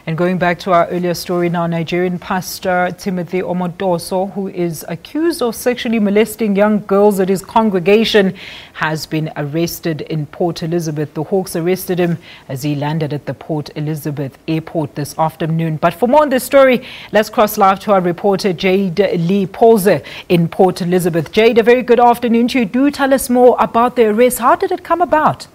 And going back to our earlier story now, Nigerian Pastor Timothy Omotoso, who is accused of sexually molesting young girls at his congregation, has been arrested in Port Elizabeth. The Hawks arrested him as he landed at the Port Elizabeth airport this afternoon. But for more on this story, let's cross live to our reporter Jade Lee Polze in Port Elizabeth. Jade, a very good afternoon to you. Do tell us more about the arrest. How did it come about?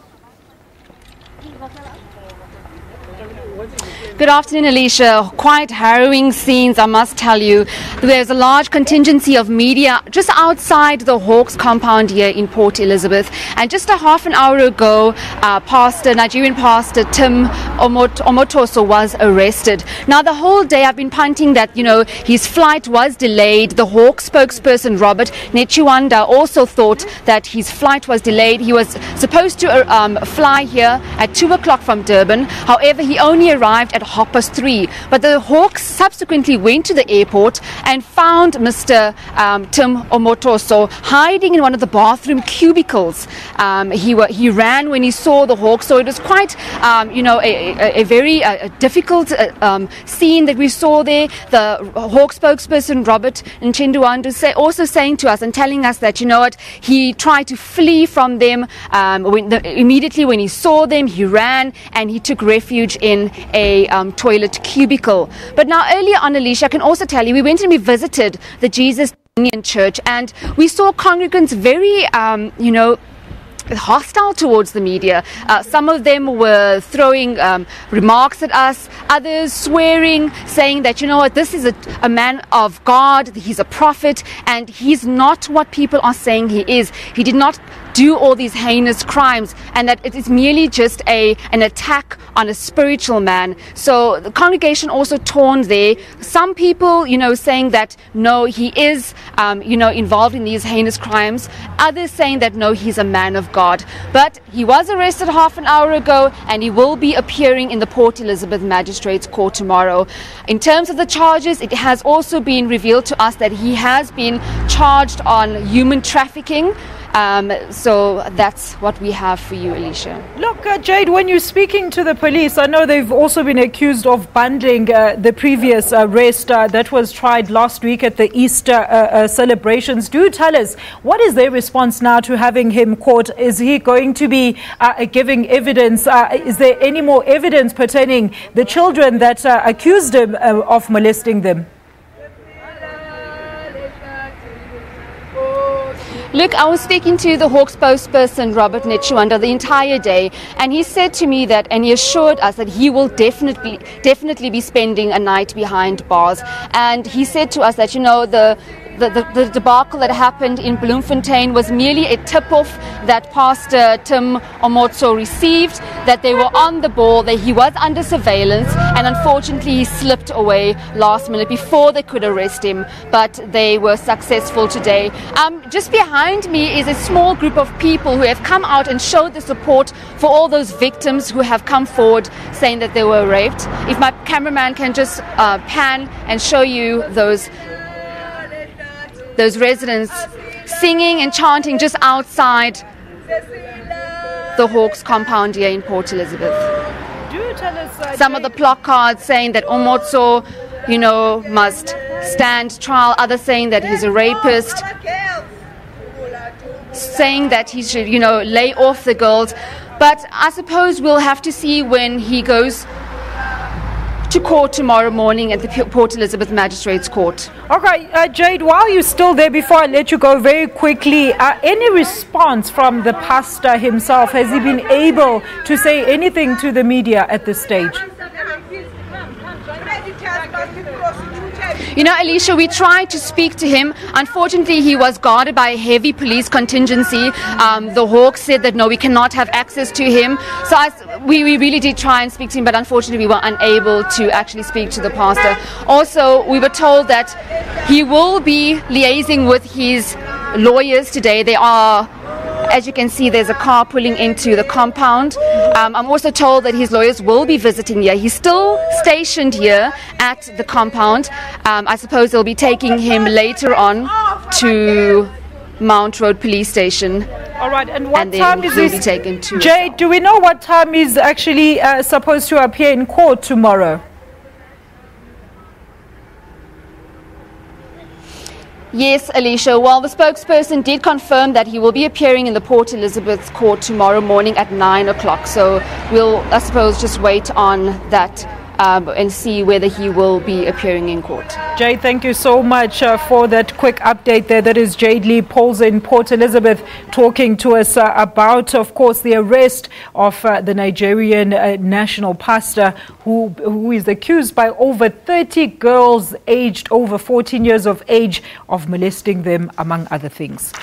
Good afternoon, Alicia. Quite harrowing scenes, I must tell you. There's a large contingency of media just outside the Hawks compound here in Port Elizabeth. And just a half an hour ago, Nigerian Pastor Tim Omotoso was arrested. Now, the whole day I've been punting that, his flight was delayed. The Hawks spokesperson, Robert Nechiwanda, also thought that his flight was delayed. He was supposed to fly here at 2 o'clock from Durban. However, he only arrived at 3:30. But the Hawks subsequently went to the airport and found Mr. Tim Omotoso hiding in one of the bathroom cubicles. He ran when he saw the Hawks, so it was quite, a very difficult scene that we saw there. The Hawk spokesperson Robert Nechiwanda also saying to us and telling us that he tried to flee from them. Immediately when he saw them, he ran and he took refuge in a toilet cubicle. But now earlier on, Alicia, I can also tell you, we went and we visited the Jesus Union Church and we saw congregants very, hostile towards the media. Some of them were throwing remarks at us, others swearing, saying that, this is a man of God, he's a prophet, and he's not what people are saying he is. He did not do all these heinous crimes, and that it is merely just an attack on a spiritual man. So the congregation also torn there. Some people, saying that no, he is, involved in these heinous crimes. Others saying that no, he's a man of God. But he was arrested half an hour ago, and he will be appearing in the Port Elizabeth Magistrates Court tomorrow. In terms of the charges, it has also been revealed to us that he has been charged on human trafficking. So that's what we have for you, Alicia. Look, Jade, when you're speaking to the police, I know they've also been accused of bundling the previous arrest that was tried last week at the Easter celebrations. Do tell us, what is their response now to having him caught? Is he going to be giving evidence? Is there any more evidence pertaining the children that accused him of molesting them? Look, I was speaking to the Hawks spokesperson, Robert Nechiwanda, the entire day, and he said to me that, and he assured us that he will definitely be spending a night behind bars. And he said to us that, the debacle that happened in Bloemfontein was merely a tip-off that Pastor Tim Omotoso received, that they were on the ball, that he was under surveillance, and unfortunately he slipped away last minute before they could arrest him, but they were successful today. Just behind me is a small group of people who have come out and showed the support for all those victims who have come forward saying that they were raped. If my cameraman can just pan and show you those residents singing and chanting just outside the Hawks compound here in Port Elizabeth. Do tell us, some of the placards saying that Omotoso, must stand trial. Others saying that he's a rapist. Saying that he should, lay off the girls. But I suppose we'll have to see when he goes to court tomorrow morning at the Port Elizabeth Magistrates Court. Okay, Jade, while you're still there, before I let you go very quickly, any response from the pastor himself? Has he been able to say anything to the media at this stage? Alicia, we tried to speak to him. Unfortunately, he was guarded by a heavy police contingency. The Hawks said that no, we cannot have access to him. So we really did try and speak to him, but unfortunately we were unable to actually speak to the pastor. Also, we were told that he will be liaising with his lawyers today. They are, as you can see, there's a car pulling into the compound. I'm also told that his lawyers will be visiting here. He's still stationed here at the compound. I suppose they'll be taking him later on to Mount Road Police Station. All right, and what time is he taken to? Jay, do we know what time he's actually supposed to appear in court tomorrow? Yes, Alicia. Well, the spokesperson did confirm that he will be appearing in the Port Elizabeth court tomorrow morning at 9 o'clock. So we'll, I suppose, just wait on that and see whether he will be appearing in court. Jade, thank you so much for that quick update there. That is Jade Lee Pauls in Port Elizabeth talking to us about, of course, the arrest of the Nigerian national pastor who is accused by over 30 girls aged over 14 years of age of molesting them, among other things.